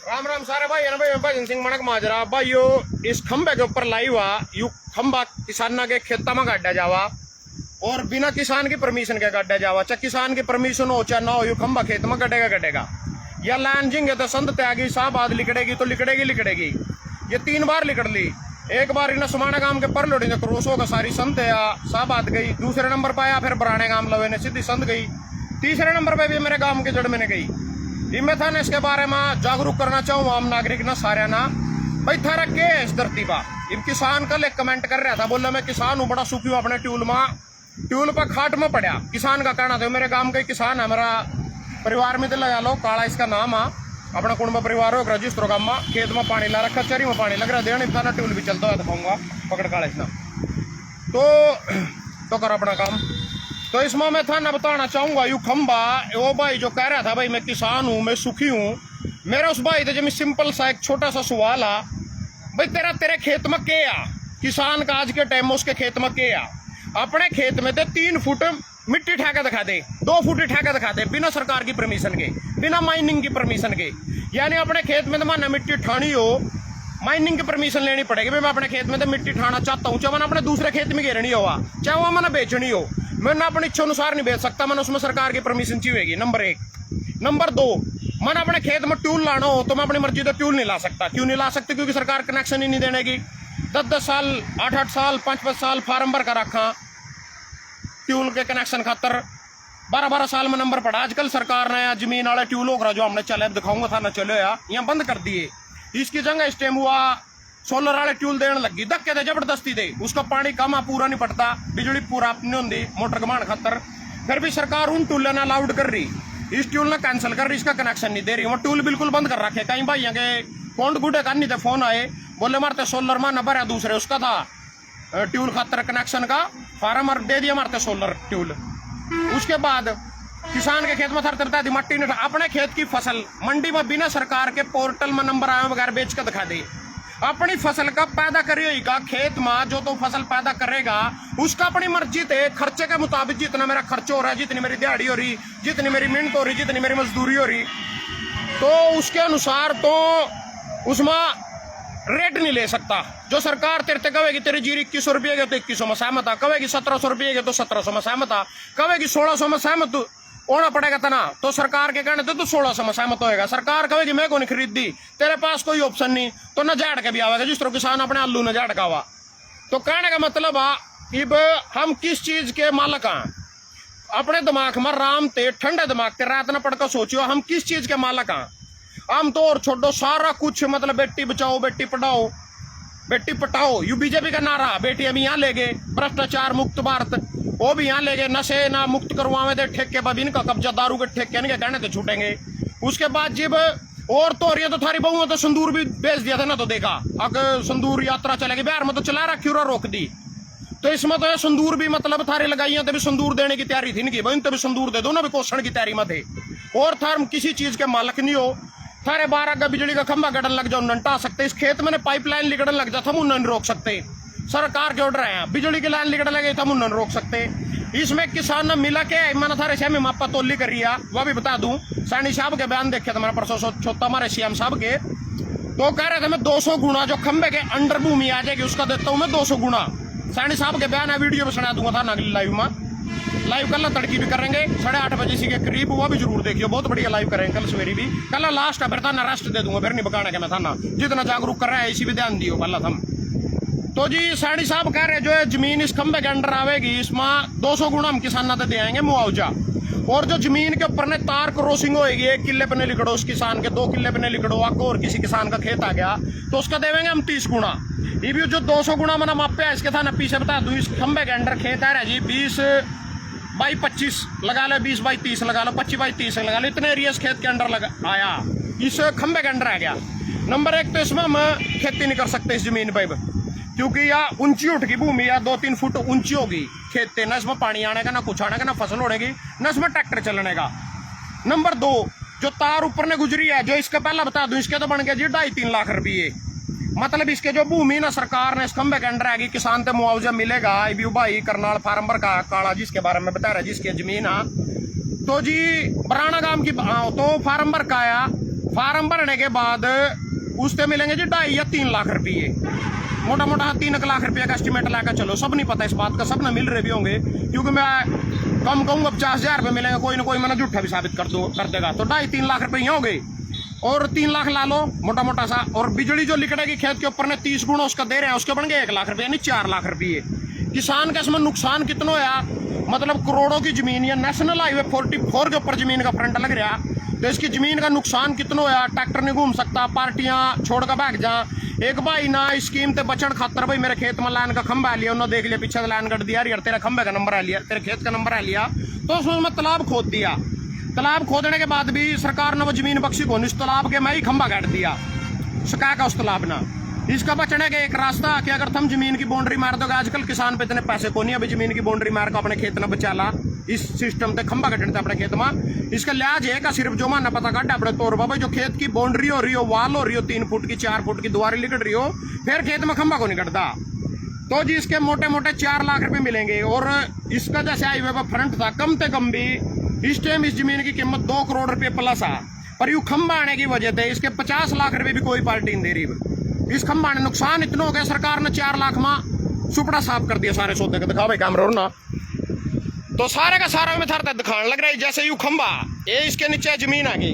राम राम सारे भाई है ना भाई। भजन सिंह मणक माजरा भाइयों, इस खंबे के ऊपर लाई हुआ यू खंबा किसाना के खेता में गाड़ा जावा और बिना किसान की परमिशन के गाड़ा जावा। चाहे किसान की परमिशन हो चाहे ना हो, यू खंबा खेत में गड्ढेगा। या लाइन जिंगे तो संत त्यागी साहबाद लिकड़ेगी तो लिकड़ेगी। ये 3 बार लिकड़ ली। एक बार इन्हें समाना गांव के पर लोड़ी क्रोस होगा सारी संत या साहबाद गई। दूसरे नंबर पर आया फिर बराने गांव लवे ने सीधी संत गई। तीसरे नंबर पर भी मेरे गांव के जड़ में गई। इनमें था ना इसके बारे में जागरूक करना चाहूँ आम नागरिक ना सारे ना भाई थारा के है इस धरती पर। इन किसान कल एक कमेंट कर रहा था, बोला मैं किसान हूँ बड़ा सुखी हूँ अपने ट्यूल पर खाट में पड़ा। किसान का कहना था, मेरे गांव का किसान है, मेरा परिवार में तो लगा लो काला इसका नाम है, अपना कुंभ परिवार हो रजिस्टर गाँव में खेत में पानी ला रखा, चरी में पानी लग रहा देना इतना ट्यूल भी चलता है दिखाऊंगा पकड़ काला इसना तो कर अपना काम। तो इसमें मैं था ना बताना चाहूंगा यू खंबा वो भाई जो कह रहा था भाई मैं किसान हूँ मैं सुखी हूँ, मेरा उस भाई जब सिंपल सा एक छोटा सा सवाल आ भाई तेरे खेत में के आ किसान का आज के टाइम में उसके खेत में के आ अपने खेत में तो 3 फुट मिट्टी ठेका दिखा दे, 2 फुट ठेका दिखा दे बिना सरकार की परमिशन के, बिना माइनिंग की परमिशन के। यानी अपने खेत में तो माना मिट्टी ठानी हो माइनिंग की परमिशन लेनी पड़ेगी। मैं अपने खेत में तो मिट्टी ठाना चाहता हूँ, चाहे मैंने अपने दूसरे खेत में घेरनी हो चाहे वो मैंने बेचनी हो, मैंने अपनी इच्छा अनुसार नहीं बेच सकता, मैंने उसमें सरकार की परमिशन चाहिए। नंबर 1। नंबर 2, मैंने अपने खेत में ट्यूल लाना हो तो मैं अपनी मर्जी से ट्यूल नहीं ला सकता। क्यों नहीं ला सकती? क्योंकि सरकार कनेक्शन ही नहीं देनेगी। 10-10 साल 8-8 साल 5-5 साल फार्म भर कर रखा ट्यूल के कनेक्शन खातर, 12-12 साल में नंबर पड़ा। आजकल सरकार ने जमीन वाले ट्यूल होगा जो हमने चले दिखाऊंगा था ना चलो यहाँ बंद कर दिए। इसकी जगह स्टेम हुआ सोलर वाले ट्यूल देने लगी, धक्के दे जबरदस्ती दे, उसका पानी कम आ पूरा नहीं पड़ता, बिजली पूरा अपनी होंगी मोटर घुमान खातर। फिर भी सरकार उन ट्यूल ने अलाउड कर रही, इस ट्यूल ने कैंसिल कर रही, इसका कनेक्शन नहीं दे रही। वो ट्यूल बिल्कुल बंद कर रखे। कहीं भाई के कौन गुडे करनी थे फोन आए, बोले मारते सोलर में नंबर है दूसरे उसका था ट्यूल खातर कनेक्शन का फार्म दे दिया मारते सोलर ट्यूल। उसके बाद किसान के खेत में थरथरता थी मट्टी ने अपने खेत की फसल मंडी में बिना सरकार के पोर्टल में नंबर आए बगैर बेच कर दिखा दे। अपनी फसल का पैदा करेगा खेत में जो तो फसल पैदा करेगा उसका अपनी मर्जी थे खर्चे के मुताबिक जितना मेरा खर्च हो रहा है, जितनी मेरी दिहाड़ी हो रही, जितनी मेरी मेहनत हो रही, जितनी मेरी मजदूरी हो रही, तो उसके अनुसार तो उसमें रेट नहीं ले सकता। जो सरकार तेरे से कहेगी तेरी जीरी 2100 रुपये के तो 2100 में सहमत आ, कहेगी 1700 रुपये के तो 1700 में सहमत आ, कहेगी 1600 में सहमत होना पड़ेगा तना तो सरकार के कहने तो 1600 में सहमत होएगा। सरकार कहेगी मैं को नहीं खरीद दी, तेरे पास कोई ऑप्शन नहीं तो न झाड़ के भी आवेगा, जिस तरह किसान अपने आलू न झाड़ का हुआ। तो कहने का मतलब अब हम किस चीज के मालक हैं? अपने दिमाग में राम ते ठंडे दिमाग ते रात न पढ़कर सोचो हम किस चीज के मालक हैं। हम तो और छोड़ो सारा कुछ मतलब बेटी बचाओ बेटी पढ़ाओ बेटी पटाओ यू बीजेपी का नारा, बेटी अभी यहाँ ले गए, भ्रष्टाचार मुक्त भारत वो भी यहाँ ले गए, नशे ना मुक्त करवावे दे ठेके पर इनका कब्जा, दारू के ठेके इनके कहने तो छूटेंगे। उसके बाद जब और तो और ये तो थारी बहू तो संदूर भी बेच दिया था ना, तो देखा अगर संदूर यात्रा चलेगी बिहार में तो चला रखी और रोक दी। तो इसमें तो संदूर भी मतलब थारे लगाई तो भी संदूर देने की तैयारी थी इनकी, भाई तो भी संदूर दे दो ना, भी पोषण की तैयारी में थे। और थार किसी चीज के मालक नहीं हो, थारे 12 का बिजली का खंभा गड़न लग जाओ नंटा सकते, इस खेत में पाइपलाइन लिगड़न लग जाता हम उन्हें रोक सकते। सरकार के ऑर्डर है बिजली की लाइन लिगड़न लगे हम उन्हें रोक सकते। इसमें किसान ने मिला के मैंने थारे से में मापा तोली कर रही है, वह भी बता दूं सैनी साहब के बयान देखे थे मैंने परसों छोटा हमारे सीएम साहब के, तो कह रहे थे मैं 200 गुना जो खंबे के अंडर भूमि आ जाएगी उसका देता हूं मैं 200 गुना। सैनी साहब के बयान है, वीडियो में सुना दूंगा था ना लाइव में। लाइव कल तड़की भी करेंगे 8:30 बजे इसी के करीब, वो भी जरूर देखियो, बहुत बढ़िया लाइव करेंगे कल सवेरे भी। कल लास्ट है फिर थाना रेस्ट दे दूंगा, फिर नहीं बकाने के मैं थाना जितना जागरूक कर रहा है इसी भी ध्यान दियो पहला थम। तो जी सैनी साहब कह रहे जो है जमीन इस खंबे के अंडर आवेगी इसमें 200 गुना हम किसान दे आएंगे मुआवजा, और जो जमीन के ऊपर ने तार क्रॉसिंग होएगी 1 किले पे नहीं लिखड़ो उस किसान के, 2 किले पे नहीं लिखड़ो आपको और किसी किसान का खेत आ गया तो उसका देवेंगे हम 30 गुना। ये भी जो 200 गुना मैंने मापे है इसके था ना पीछे बता दूं, इस खंबे के अंडर खेत आ रहा जी 20/25 लगा लो, 20/30 लगा लो, 25/30 लगा लो, इतने एरिया खेत के अंडर लगा आया, इस खंबे के अंडर आ गया। नंबर 1 तो इसमें हम खेती नहीं कर सकते इस जमीन पर, क्योंकि यह ऊंची उठ की भूमि या 2-3 फुट ऊंची होगी खेत, ना इसमें पानी आने का, ना कुछ आने का, ना फसल होने की, ना इसमें ट्रैक्टर चलने का। नंबर 2 जो तार ऊपर ने गुजरी है, जो इसका पहला बता दूं, इसके तो बन गया जी 2.5-3 लाख रुपये, मतलब इसके जो भूमि ना सरकार ने इस खंबे के अंडर आएगी, किसान से मुआवजा मिलेगा। भी भाई करनाल फार्मर का काला जिसके बारे में बता रहा है जिसकी जमीन है, तो जी बराना गांव की तो फार्मर का आया, फार्म भरने के बाद उससे मिलेंगे जी 2.5 या 3 लाख रुपये, मोटा मोटा 3 लाख रुपये का एस्टिमेट लाकर चलो। सब नहीं पता इस बात का, सब ना मिल रहे भी होंगे, क्योंकि मैं कम कहूँगा 50,000 रुपये मिलेंगे, कोई ना कोई मैंने झूठा भी साबित कर देगा, तो 2.5-3 लाख रुपये हो गए, और 3 लाख ला लो मोटा मोटा सा, और बिजली जो लिखड़ेगी खेत के ऊपर ने 30 गुना उसका दे रहे हैं, उसके बन गए 1 लाख रुपये, यानी 4 लाख रुपये। किसान का इसमें नुकसान कितना होया, मतलब करोड़ों की जमीन, या नेशनल हाईवे 44 के ऊपर जमीन का फ्रंट लग रहा, तो इसकी जमीन का नुकसान कितना होया, ट्रैक्टर नहीं घूम सकता, पार्टियां छोड़ कर भाग जा। एक भाई ना स्कीम ते बचन खातर भाई मेरे खेत में लाइन का खंबा आ लिया, उन्होंने देख लिया पीछे लाइन कट दिया, यार तेरा खंबे का नंबर आ लिया, तेरे खेत का नंबर आ लिया, तो उसमें मैं तालाब खोद दिया। तालाब खोदने के बाद भी सरकार ने वो जमीन बख्शी को, इस तालाब के मैं ही खंबा काट दिया, सका का उस तालाब ना। इसका बचने का एक रास्ता कि अगर तुम जमीन की बाउंड्री मार दोगे, आजकल किसान पे इतने पैसे को नहीं, अभी जमीन की बाउंड्री मार कर अपने खेत न बचा ला, इस सिस्टम से खंबा कटने अपने खेत में, इसका लिहाज है का सिर्फ जो माना पता काटा अपने तौर पर, जो खेत की बाउंड्री हो रही हो, वाल हो रही हो, 3 फुट की 4 फुट की दुआरी लिकट रही हो, फिर खेत में खंबा को नहीं कटता, तो जी इसके मोटे मोटे 4 लाख रुपए मिलेंगे। और इसका जैसे हाईवे पर फ्रंट था, कम से कम भी इस टाइम इस जमीन की कीमत 2 करोड़ रुपये प्लस है, पर यू खंबा आने की वजह से इसके 50 लाख रुपये भी कोई पार्टी नहीं दे रही। इस खंबा ने नुकसान इतना हो गया, सरकार ने 4 लाख में सुपड़ा साफ कर दिया सारे सौदे का, दिखा भाई कैमरा ना, तो सारे का सारा में थारता दिखाने लग रहा है जैसे यू खंबा, ये इसके नीचे जमीन आ गई,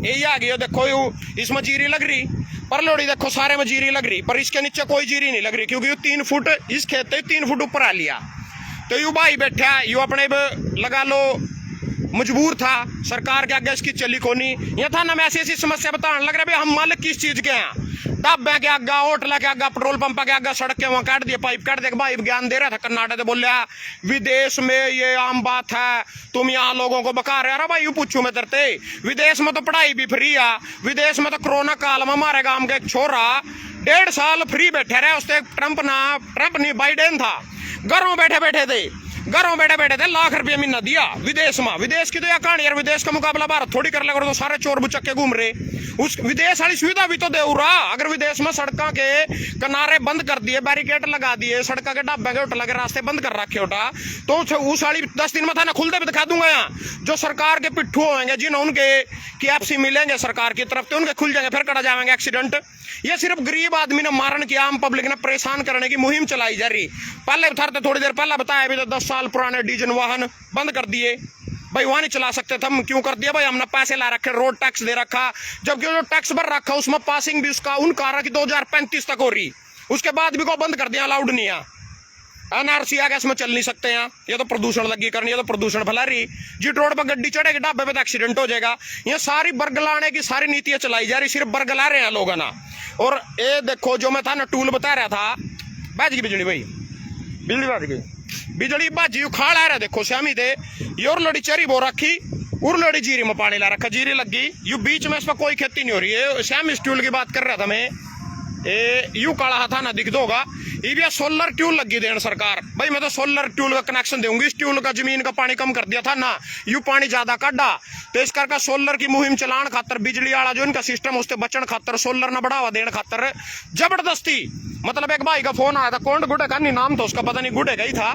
यही आ गई, देखो यू इसमें जीरी लग रही, पर लोड़ी देखो सारे में जीरी लग रही, पर इसके नीचे कोई जीरी नहीं लग रही, क्योंकि यू 3 फुट इस खेत 3 फुट ऊपर आ लिया, तो यू भाई बैठा यू अपने लगा लो मजबूर था, सरकार के आगे इसकी चली कोनी, यह था ना मैं ऐसी समस्या बताने लग रहा है, हम मालिक किस चीज के हैं, ढाबे के आगे, होटल के आगे, पेट्रोल पंप के आगे, सड़क के वहां काट दिए, पाइप काट दिया। भाई ज्ञान दे रहा था कर्नाटक से, बोल रहा विदेश में ये आम बात है, तुम यहाँ लोगों को बका रहे। अरे भाई यू पूछू मैं तरते, विदेश में तो पढ़ाई भी फ्री है, विदेश में तो कोरोना काल में हमारे गांव का एक छोरा 1.5 साल फ्री बैठे रहे, उससे ट्रंप नहीं बाइडेन था, घरों बैठे बैठे थे लाख रुपये महीना दिया विदेश में। विदेश की तो यह कहानी यार, विदेश का मुकाबला भारत थोड़ी कर लेगा, तो सारे चोर बुचक्के घूम रहे, उस विदेश वाली सुविधा भी तो दे रहा। अगर विदेश में सड़कों के किनारे बंद कर दिए, बैरिकेड लगा दिए, सड़क के ढाबे के होटल के रास्ते बंद कर रखे होटा, तो उस वाली 10 दिन में था ना खुलते भी दिखा दूंगा। यहाँ जो सरकार के पिट्ठू होंगे, जिन्हें उनके KFC मिलेंगे सरकार की तरफ से, उनके खुल जाएंगे, फिर कटा जाएंगे एक्सीडेंट। ये सिर्फ गरीब आदमी ने मारन की, आम पब्लिक ने परेशान करने की मुहिम चलाई जा रही। पहले थोड़ी देर पहले बताया भी, तो 10 साल पुराने डीजल वाहन बंद कर दिए भाई, वहां नहीं चला सकते थे, हम क्यों कर दिया भाई, हमने पैसे ला रखे, रोड टैक्स दे रखा, जबकि जो टैक्स भर रखा उसमें पासिंग भी उसका उन कारा की 2035 तक हो रही, उसके बाद भी को बंद कर दिया, अलाउड नहीं है। NRC आ गया, इसमें चल नहीं सकते हैं, ये तो प्रदूषण लगी करनी, ये तो प्रदूषण फैला रही, जिस रोड पर गड्डी चढ़ेगी ढाबे पे तो एक्सीडेंट हो जाएगा। ये सारी बरगलाने की सारी नीतियां चलाई जा रही, सिर्फ बरगला रहे हैं लोग ना। और ये देखो जो मैं था ना टूल बता रहा था, बाज गई बिजली भाई, बिजली बाज गई, बिजली बाजी उखाड़ आ रहा, देखो श्यामी दे योर लड़ी चरी बो रखी, उर लड़ी जीरी में पानी ला रखा, जीरी लगी, यू बीच में इसमें कोई खेती नहीं हो रही है। श्याम इस ट्यूल की बात कर रहा था मैं, यू काला था ना दिख दोगा, ये भी सोलर ट्यूल लगी देन सरकार, भाई मैं तो सोलर ट्यूल का कनेक्शन दूंगी। इस ट्यूल का जमीन का पानी कम कर दिया था ना, यू पानी ज्यादा काटा, तो इस करके सोलर की मुहिम चलान खातर, बिजली वाला जो इनका सिस्टम उससे बचन खातर, सोलर न बढ़ावा देने खातर जबरदस्ती, मतलब एक भाई का फोन आया था, कौन गुडे का नहीं नाम था उसका, पता नहीं गुडे का ही था,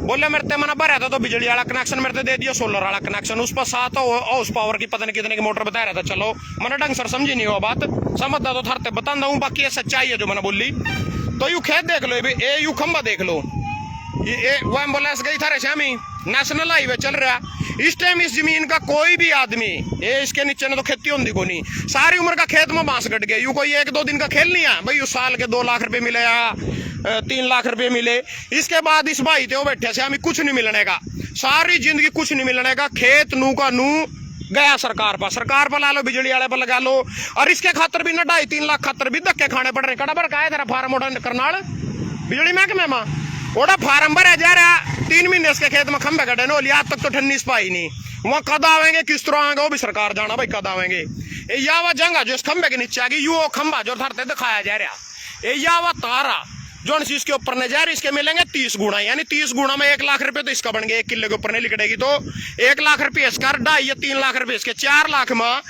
बोले मेरे ते मना भरा था, तो बिजली वाला कनेक्शन मेरे दे दिया, सोलर वाला कनेक्शन, उस पर 7 हाउस पावर की पता नहीं कितने की मोटर बता रहा था। चलो मैंने ढंग सर समझी नहीं हुआ बात, समझता तो थरते बता दूं, बाकी ये सच्चाई है जो मैंने बोली। तो यू खेत देख लो, यू खंबा देख लो, ये वो एम्बुलेंस गई था रेशामी, नेशनल हाईवे चल रहा। इस टाइम इस जमीन का कोई भी आदमी, ये इसके नीचे ने तो खेती होती को नहीं, सारी उम्र का खेत में बांस कट गया। यूं कोई 1-2 दिन का खेल नहीं है भाई। उस साल के 2 लाख रुपए मिले या 3 लाख रुपए मिले, इसके बाद इस भाई थे वो बैठे से हमें कुछ नहीं मिलने का, सारी जिंदगी कुछ नहीं मिलने का। खेत नू का नू गया सरकार पर ला लो, बिजली वाले पर लगा लो, और इसके खातर भी ना 2.5-3 लाख खातर भी धक्के खाने पड़ रहे। कड़ा पर का है तेरा फार्म ओडा करनाल बिजली महकमे में ओडा फार्म भरा जा रहा। 3 महीने इसके खेत में खंबे कटे नो लिया, आज तक तो ठन्नी पाई नहीं। वहां कद आवेंगे, किस तरह आएंगे वो भी सरकार जाना भाई, कद आवेंगे। या वह जंगा जो इस खंबे के नीचे आ गई, यू खंबा जो धरते दिखाया जा रहा, या वह तारा जो चीज के ऊपर ने जा रही, इसके मिलेंगे 30 गुना, यानी 30 गुना में 1 लाख रुपए तो इसका बन गया। 1 किले के ऊपर नहीं लिखड़ेगी तो 1 लाख रुपये इसका, 2.5 या 3 लाख रुपए इसके, 4 लाख में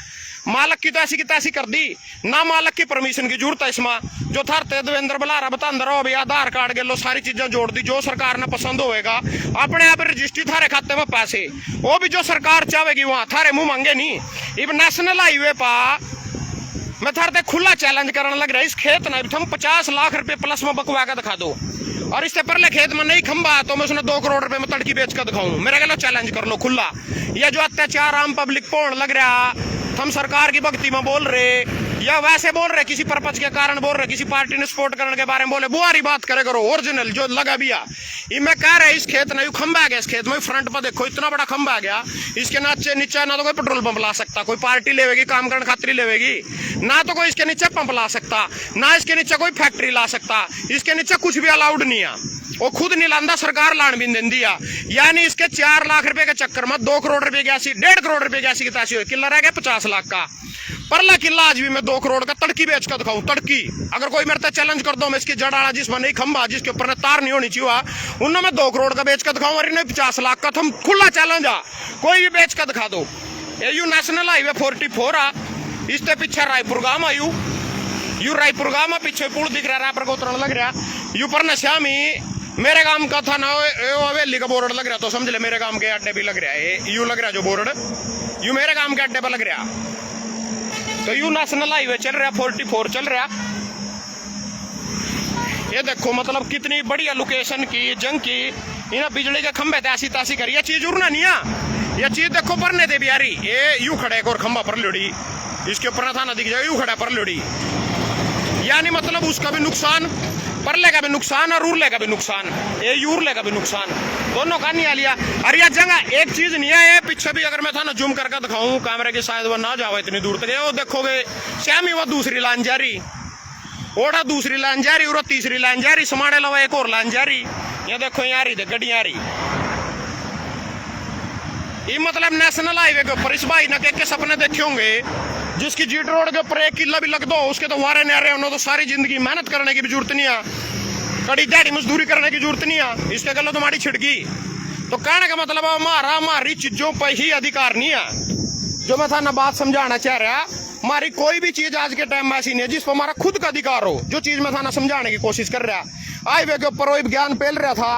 मालक की तैसी कर दी ना। मालक की परमिशन की जरूरत है इसमें, जो थरते देवेंद्र बलारा बतांदर हो भैया, आधार कार्ड के लो सारी चीजें जोड़ दी, जो सरकार ने पसंद होएगा अपने आप रजिस्ट्री थारे खाते में पैसे, वो भी जो सरकार चाहेगी वहां थारे मुंह मांगे नहीं। इब नेशनल हाईवे पा मैं थारते खुला चैलेंज करने लग रहा है, इस खेत ना हम 50 लाख रुपए प्लस में बकवा कर दिखा दो, और इससे पहले खेत में नहीं खंबा तो मैं उसने 2 करोड़ रुपए में तड़की बेच कर दिखाऊं। मेरे कहलो चैलेंज कर लो खुला। यह जो अत्याचार आम पब्लिक पर लग रहा, हम सरकार की भक्ति में बोल रहे या वैसे बोल रहे, किसी पर्पज के कारण बोल रहे, किसी पार्टी ने सपोर्ट करने के बारे में बोले, बुआरी बात करे करो। ओरिजिनल जो लगा भी ये मैं कह रहा, इस खेत में खंबा आ गया, इस खेत में फ्रंट पर देखो इतना बड़ा खंबा आ गया, इसके नीचे ना तो कोई पेट्रोल पंप ला सकता, कोई पार्टी लेवेगी काम करने खातिर लेवेगी, ना तो कोई इसके नीचे पंप ला सकता, ना इसके नीचे कोई फैक्ट्री ला सकता, इसके नीचे कुछ भी अलाउड नहीं है। वो खुद नहीं लांदा, सरकार लान भी नहीं दिया। यानी इसके 4 लाख रुपए के चक्कर में 2 करोड़ रुपए की ऐसी, 1.5 करोड़ रुपए की ऐसी की तैसी हुई। किला रह गया 50 लाख का, परला किला आज भी मैं 2 करोड़ का तड़की बेच कर दिखाऊं। तड़की अगर कोई मेरे चैलेंज कर दो, मैं इसकी जड़ आला जिसमें नहीं खंबा, जिसके ऊपर तार नहीं होनी चाहिए, उनमें मैं 2 करोड़ का बेच कर दिखाऊं, और इन्हें 50 लाख का। तुम खुला चैलेंज आ, कोई भी बेच कर दिखा दो। यू नेशनल हाईवे 44 आ, इसके पीछे रायपुर गांव आयु, यू रायपुर गांव में पीछे पुल दिख रहा है, पर उतरण लग रहा। यू पर नश्यामी मेरे गांव का था ना, हवेली का बोर्ड लग रहा, तो समझ ले मेरे गांव के अड्डे भी लग रहा है। यू लग रहा जो बोर्ड, यू मेरे गांव के अड्डे पर लग रहा। तो यू नेशनल हाईवे चल रहा, 44 चल रहा। ये देखो मतलब कितनी बढ़िया लोकेशन की, जंग की, इन्हें बिजली के खंभे तैसी तैसी करी। ये चीज उड़ना नहीं है, ये चीज देखो परने दे बिहारी। ये यू खड़े और खंभा पर लोड़ी, इसके ऊपर था ना दिख जाए, यू खड़ा पर लोड़ी, यानी मतलब उसका भी नुकसान, परले का भी नुकसान और उरले का भी नुकसान, ये यूरले का भी नुकसान, दोनों का नहीं आ लिया। और यह जगह एक चीज नहीं है, ये पीछे भी अगर मैं था ना जूम करके दिखाऊं कैमरे के, शायद वो ना जाओ इतनी दूर तक, वो देखोगे श्यामी वो दूसरी लाइन जा रही, ओढ़ा दूसरी लाइन जा रही, और तीसरी लाइन जा रही, समाड़े लवा एक और लाइन जा रही। ये देखो यहाँ रही गड्डियां आ रही। ये मतलब नेशनल हाईवे के ऊपर इस भाई ने के सपने देखे होंगे, जिसकी जीट रोड के ऊपर 1 किला भी लग दो, उसके तो वारे नहीं आ रहे, उन्होंने तो सारी जिंदगी मेहनत करने की भी जरूरत नहीं है, कड़ी दिहाड़ी मजदूरी करने की जरूरत नहीं है, इसके गलो तुम्हारी छिड़की। तो कहने का मतलब हमारी चीजों पर ही अधिकार नहीं है। जो मैं था ना बात समझाना चाह रहा, हमारी कोई भी चीज आज के टाइम में ऐसी नहीं है जिस पर हमारा खुद का अधिकार हो। जो चीज मैं था ना समझाने की कोशिश कर रहा, हाईवे के ऊपर वो ज्ञान फैल रहा था,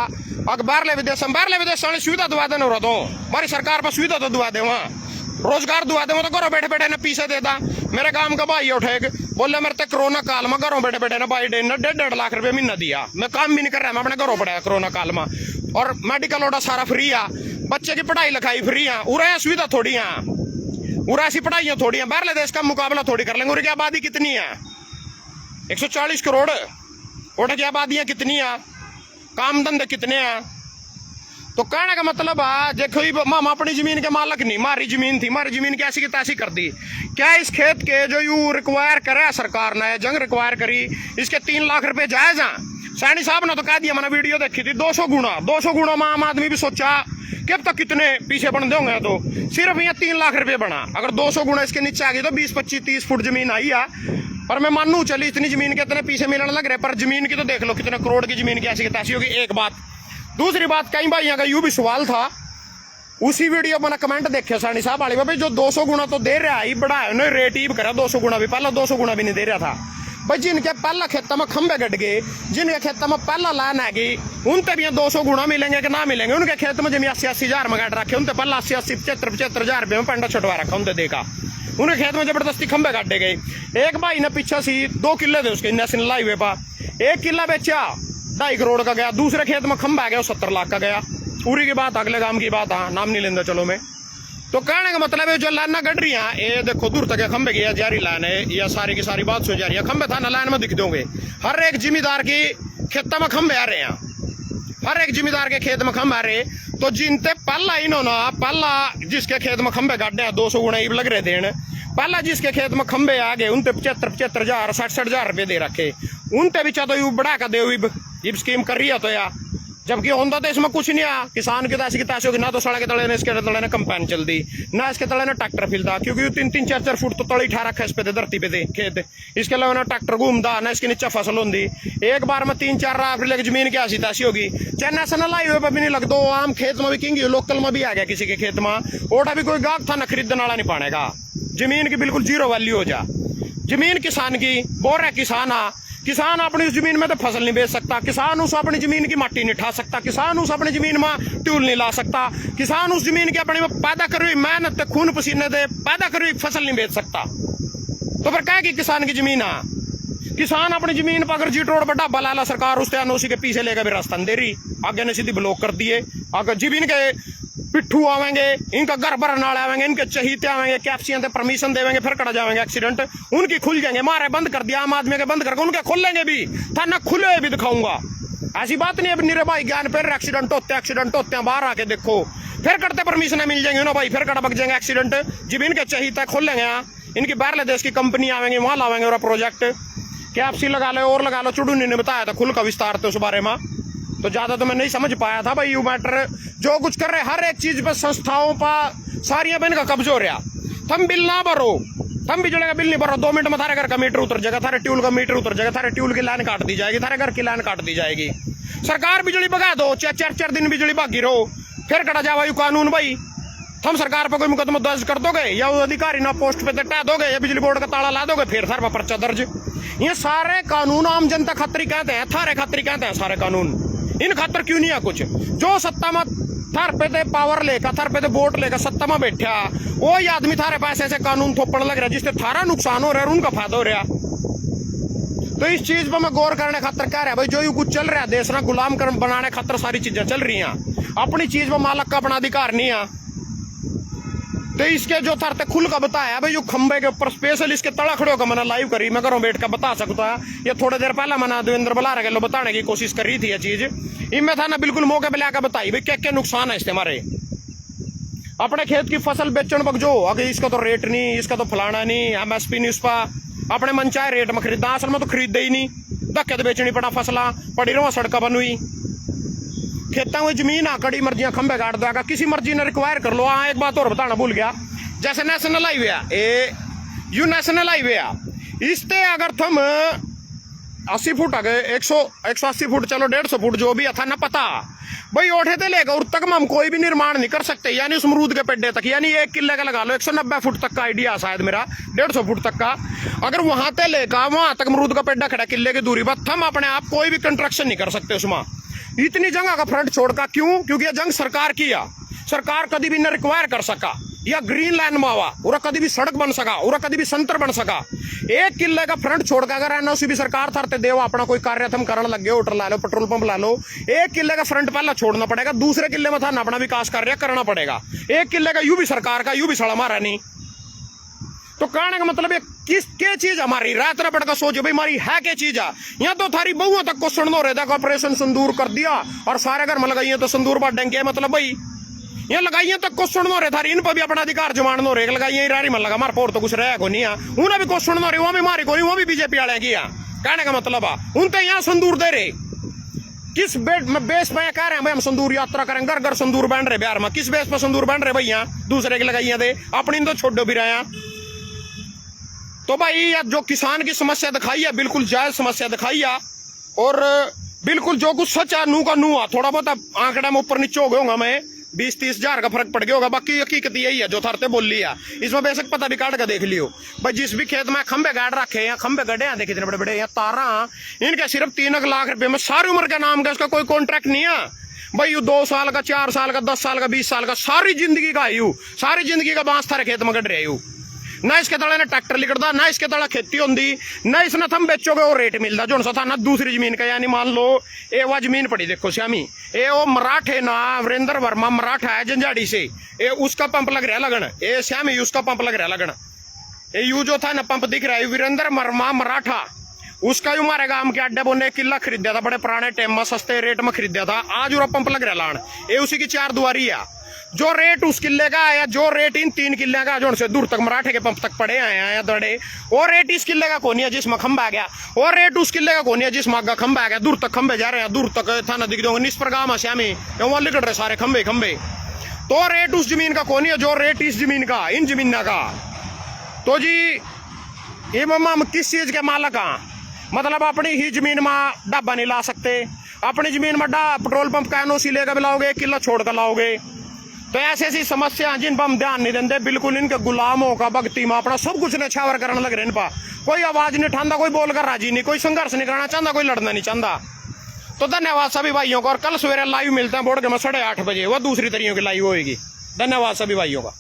अगर बाहरले विदेश वाले सुविधा दुआ देने हो रहा, तो हमारी सरकार पर सुविधा तो दुआ दे, वहाँ रोजगार दुआ दे, तो घरों बैठे बैठे ना पीछे देता। मेरे काम का भाई उठे बोले मेरे तक कोरोना काल में घरों बैठे बैठे ना भाई ने 1.5 लाख रुपए महीना दिया, मैं काम भी नहीं कर रहा, मैं अपने घरों पड़ा कोरोना काल में, और मेडिकल ओडा सारा फ्री आ, बच्चे की पढ़ाई लिखाई फ्री आ। उरे सुविधा थोड़ी है, उरे ऐसी पढ़ाइयाँ थोड़ी है, बाहरले देश का मुकाबला थोड़ी कर लेंगे। उरे की आबादी कितनी है, 140 करोड़, उरे की आबादियाँ कितनी है, काम धंधे कितने हैं। तो कहने का मतलब है देखो हम अपनी जमीन के मालक नहीं, हमारी जमीन थी, हमारी जमीन की ऐसी की तैसी कर दी। क्या इस खेत के जो यू रिक्वायर करे सरकार ने, जंग रिक्वायर करी, इसके 3 लाख रुपए जायज हैं। सैनी साहब ने तो कह दिया, मैंने वीडियो देखी थी, 200 गुना में आम आदमी भी सोचा कि अब तक कितने पीछे बन देंगे, तो सिर्फ यहाँ 3 लाख रुपए बना। अगर 200 गुना इसके नीचे आ गई तो 20, 25, 30 फुट जमीन आई है। पर मैं मानू चली इतनी जमीन के इतने पीछे मिलने लग रहे, पर जमीन की तो देख लो कितने करोड़ की जमीन की ऐसी की तैसी होगी। एक बात, दूसरी बात, कई भाइयों का यूं भी सवाल था, उसी वीडियो में कमेंट देखे सैनी साहब वाले, भाई जो 200 गुना तो दे रहा है, बड़ा है उन्होंने रेट ही करा 200 गुना भी, पहला 200 गुना भी नहीं दे रहा था भाई। जिनके पहला खेतों में खंबे गट गए, जिनके खेतों में पहला लाइन है गई, उनते भी 200 गुना मिलेंगे कि ना मिलेंगे। उनके खेत में जमीन 80-80 हजार में गट रखे, उनते पहला 80-80, 75-75 हजार रुपये में पंडा छुटवा रखा, उनते देखा, उनके खेत में जबरदस्ती खंबे काटे गए। एक भाई ने पीछे सी 2 किले थे उसके नेशनल हाईवे पर, 1 किला बेचा 2.5 करोड़ का गया। दूसरे खेत में खंभा आ गया, 70 लाख का गया। पूरी की बात, अगले गांव की बात, हाँ नाम नहीं लेंगे चलो मैं। तो कहने का मतलब है जो लाइना गढ़ रही है, ये देखो दूर तक खंभे की जा रही लाइन है, या सारी की सारी बात सो जा रही है। खंभे था ना लाइन में दिख दोगे, हर एक जिम्मेदार की खेतों में खंभे आ रहे हैं, हर एक जिम्मेदार के खेत में खंभे आ रहे। तो जिनते पहला इन्होंने पहला जिसके खेत में खंभे गाड़े हैं 200 गुना लग रहे देन, पहला जिसके खेत में खंभे आ गए उनते 75 हजार 60 हजार रुपये दे रखे, उनते भी चाहो यू बढ़ा कर दे स्कीम कर रही है। तो यार जबकि होता तो इसमें कुछ नहीं आ, किसान की तैसी होगी ना, तो सड़क के तले ने इसके तले ने कंपाइन चलती ना, इसके तले ने ट्रैक्टर फिलता, क्योंकि 3-3 4-4 फुट तो तले ठा रखा है इस पे धरती पे खेत। इसके अलावा ना ट्रैक्टर घूमता ना, इसके नीचे फसल होती। एक बार में 3-4 लाख रुपये जमीन की ऐसी तैसी होगी, चाहे नेशनल हाईवे पर भी नहीं लगता, आम खेत में भी किंग लोकल में भी आ गया किसी के खेत में, ओटा भी कोई गाहक था ना खरीदने वाला नहीं पानेगा। जमीन की बिल्कुल जीरो वैल्यू हो जा। जमीन किसान की बोल रहा किसान आ, किसान अपनी उस जमीन में तो फसल नहीं बेच सकता, किसान उस अपनी जमीन की माटी नहीं ठा सकता, किसान उस अपनी जमीन में ट्यूल नहीं ला सकता, किसान उस जमीन की अपनी पैदा करी हुई मेहनत खून पसीने दे पैदा करी हुई फसल नहीं बेच सकता। तो फिर क्या कि किसान की जमीन आ, किसान अपनी जमीन पर अगर जीट रोड पर ढाबा लाला, सरकार उस एनओसी के पीछे लेकर भी रास्ता दे रही, आगे ने सीधी ब्लॉक कर दिए। अगर जमीन के पिट्ठू आवेंगे, इनका घर भरने वाले आवेंगे, इनके चहीते आवेंगे, कैप्सियन से परमिशन देवेंगे, फिर कड़ा जाएंगे एक्सीडेंट, उनकी खुल जाएंगे। मारे बंद कर दिया आम आदमी के बंद करके, उनके खोलेंगे भी, थाना खुले भी दिखाऊंगा। ऐसी बात नहीं है निरे भाई ज्ञान पर एक्सीडेंट होते हैं, बाहर आके देखो, फिर करते परमिशन मिल जाएंगे ना भाई, फिर कड़ा बग जाएंगे एक्सीडेंट। जमीन के चहीते खोलेंगे यहाँ, इनकी बाहरले देश की कंपनी आवेंगे, वहां लावेंगे और प्रोजेक्ट कैप्सी लगा लो और लगा लो। चुड़ू ने बताया था खुल का विस्तार तो उस बारे में, तो ज्यादा तो मैं नहीं समझ पाया था भाई। यू मैटर जो कुछ कर रहे हर एक चीज पर, संस्थाओं पर सारियां बहन का कब्जा हो रहा। तुम बिल ना भरो, तुम बिजली का बिल नहीं भरो, 2 मिनट में थारे घर का मीटर उतर जाएगा, थारे ट्यूल का मीटर उतर जाएगा, थारे ट्यूल की लाइन काट दी जाएगी, थारे घर की लाइन काट दी जाएगी। सरकार बिजली भगा दो, 4 दिन बिजली भागी रहो, फिर कटा जावा यू कानून भाई। तुम सरकार पर कोई मुकदमा दर्ज कर दोगे, या अधिकारी ना पोस्ट पे टह दोगे, या बिजली बोर्ड का ताला ला दोगे, फिर थारे पर पर्चा दर्ज। ये सारे कानून आम जनता खातिर कहते हैं, थारे खातिर कहते हैं सारे कानून। इन खातर क्यों नहीं है कुछ? जो सत्ता में थार पे दे पावर लेकर, थार पे दे वोट लेकर सत्ता में बैठा, वो आदमी थारे पास ऐसे कानून थोपने लग रहा जिससे थारा नुकसान हो रहा है और उनका फायदा हो रहा। तो इस चीज पर मैं गौर करने खातर कह रहा भाई, जो ये कुछ चल रहा है देश ना, गुलाम बनाने खातर सारी चीजें चल रही हैं, अपनी चीज में मालक का अपना अधिकार नहीं है। तो इसके जो थरते खुल का बताया भाई, जो खंबे के ऊपर स्पेशल इसके तड़ा खड़े होकर मैंने लाइव करी, मैं घरों बैठ कर बता सकता है। ये थोड़ी देर पहले मैंने देवेंद्र बुला रहे लो बताने की कोशिश कर रही थी ये चीज, इनमें था ना बिल्कुल मौके पे लाकर बताई भाई क्या क्या नुकसान है इससे हमारे। अपने खेत की फसल बेचने पर जो अगर इसका तो रेट नहीं, इसका तो फलाना नहीं, MSP नहीं, उस पर अपने मन चाहे रेट में खरीदा, असल में तो खरीदे ही नहीं, धक्के तो बेचनी पड़ा, फसला पड़ी रहो सड़क बन हुई, खेतों में जमीन आकड़ी मर्जियां खंबे काट देगा, किसी मर्जी ने रिक्वायर कर लो। हाँ एक बात और बताना भूल गया, जैसे नेशनल हाईवे है, यू नेशनल हाईवे है, इससे अगर तुम 80 फुट आ गए, 180 फुट चलो 150 फुट जो भी था ना पता भाई, ओठे ते लेकर और तक में हम कोई भी निर्माण नहीं कर सकते, यानी उस अमरूद के पेड्डे तक, यानी 1 किले का लगा लो 190 फुट तक का आइडिया शायद मेरा, 150 फुट तक का, अगर वहां ते लेकर वहां तक अमरूद का पेड्डा खड़ा किले की दूरी पर, हम अपने आप कोई भी कंस्ट्रक्शन नहीं कर सकते उसमें, इतनी जगह का फ्रंट छोड़कर। क्यों? क्योंकि यह जंग सरकार की है, सरकार कभी भी न रिक्वायर कर सका, या ग्रीन लाइन में आवा और कभी भी सड़क बन सका और कभी भी संतर बन सका। 1 किले का फ्रंट छोड़कर अगर एनओसी भी सरकार थरते देव अपना कोई कार्य थम करने लग गए, होटल ला लो, पेट्रोल पंप ला लो, 1 किले का फ्रंट पहला छोड़ना पड़ेगा, दूसरे किले में था अपना विकास कार्य करना पड़ेगा। 1 किले का यू भी सरकार का, यू भी सड़ा मारा नहीं। तो कहने का मतलब ये किस के चीज हमारी रात ना पड़कर सोचो भाई हमारी है क्या चीज है। यहाँ तो थारी बहुओं तक को सुन दो रहे, ऑपरेशन सिंदूर कर दिया और सारे घर में लगाइए तो सिंदूर बांट देंगे, मतलब भाई ये लगाइए तक क्वेश्चन हो रहे थारी, इन पर भी अपना अधिकार जमान हो रहे, लगाइए रारी मन लगा मार पोर तो कुछ रहा को नहीं है, उन्हें भी क्वेश्चन हो रहे, वो भी मारी को नहीं, वो भी बीजेपी वाले की। कहने का मतलब है उनके यहाँ सिंदूर दे रहे, किस बेस पे कह रहे हैं भाई हम सिंदूर यात्रा करें, घर घर सिंदूर बन रहे बिहार में, किस बेस पर सिंदूर बन रहे भाई? यहाँ दूसरे के लगाइए दे, अपनी तो छोड़ो भी रहे। तो भाई जो किसान की समस्या दिखाई है बिल्कुल जायज समस्या दिखाई है, और बिल्कुल जो कुछ सच है नू का नू है, थोड़ा बहुत आंकड़ा में ऊपर नीचे हो गया होगा, मैं 20-30 हजार का फर्क पड़ गया होगा, बाकी हकीकत यही है जो थरते बोल लिया। इसमें बेशक पता भी काट कर देख लियो भाई, जिस भी खेत में खंबे गाड़ रखे हैं, खंबे गड्ढे हैं देखे इतने बड़े बड़े, यहाँ तारा इनके सिर्फ 3 लाख रुपए में सारी उम्र के नाम का, इसका कोई कॉन्ट्रैक्ट नहीं है भाई। यू 2 साल का, 4 साल का, 10 साल का, 20 साल का, सारी जिंदगी का यू, सारी जिंदगी का बांस थारे खेत में गड़ रहे यू। ना इसके तले ने ट्रैक्टर लिकड़दा, ना इसके तले खेती होंदी, ना इसने थम बेचोगे वो रेट मिलता जो सा था ना दूसरी जमीन का। यानी मान लो ये वह जमीन पड़ी देखो श्यामी, ये वो मराठे ना वीरेंद्र वर्मा मराठा है जंजाड़ी से, ये उसका पंप लग रहा लगन, ये श्यामी उसका पंप लग रहा लगन। ये यू जो था ना पंप दिख रहा है वीरेंद्र वर्मा मराठा, उसका यू हमारे गांव के अड्डे बोने किला खरीदा था, बड़े पुराने टाइम में सस्ते रेट में खरीदा था। आज वो पंप लग रहा लान, ये उसी की 4 दुआरी है। जो रेट उस किले का है, जो रेट इन 3 किले का जो से दूर तक मराठे के पंप तक पड़े आए हैं दड़े, वो रेट इस किले का कोनी है जिसमें खंबा आ गया, और रेट उस किले का कोनी है जिसमें आगा खंबा आ गया। दूर तक खंबे जा रहे हैं, दूर तक थाना दिख जाओगे निस्पर गांव है श्यामी, वहां लिकड़ रहे सारे खंबे खंबे। तो रेट उस जमीन का कोनी है जो रेट इस जमीन का, इन जमीन का। तो जी ये मम्मा हम किस चीज के मालक हैं, मतलब अपनी ही जमीन में ढाबा नहीं ला सकते, अपनी जमीन में पेट्रोल पंप का एनओसी लेकर भी लाओगे, किला छोड़ कर लाओगे। तो ऐसी ऐसी समस्या जिन पर हम ध्यान नहीं देते, बिल्कुल इनके गुलामों का भक्ति में अपना सब कुछ नछावर करने लग रहे इन पर। कोई आवाज नहीं उठाता, कोई बोलकर राजी नहीं, कोई संघर्ष नहीं करना चाहता, कोई लड़ना नहीं चाहता। तो धन्यवाद सभी भाइयों को, और कल सवेरे लाइव मिलते हैं बोर्ड के में 8:30 बजे, वह दूसरी तरीकों की लाइव होगी। धन्यवाद सभी भाइयों का।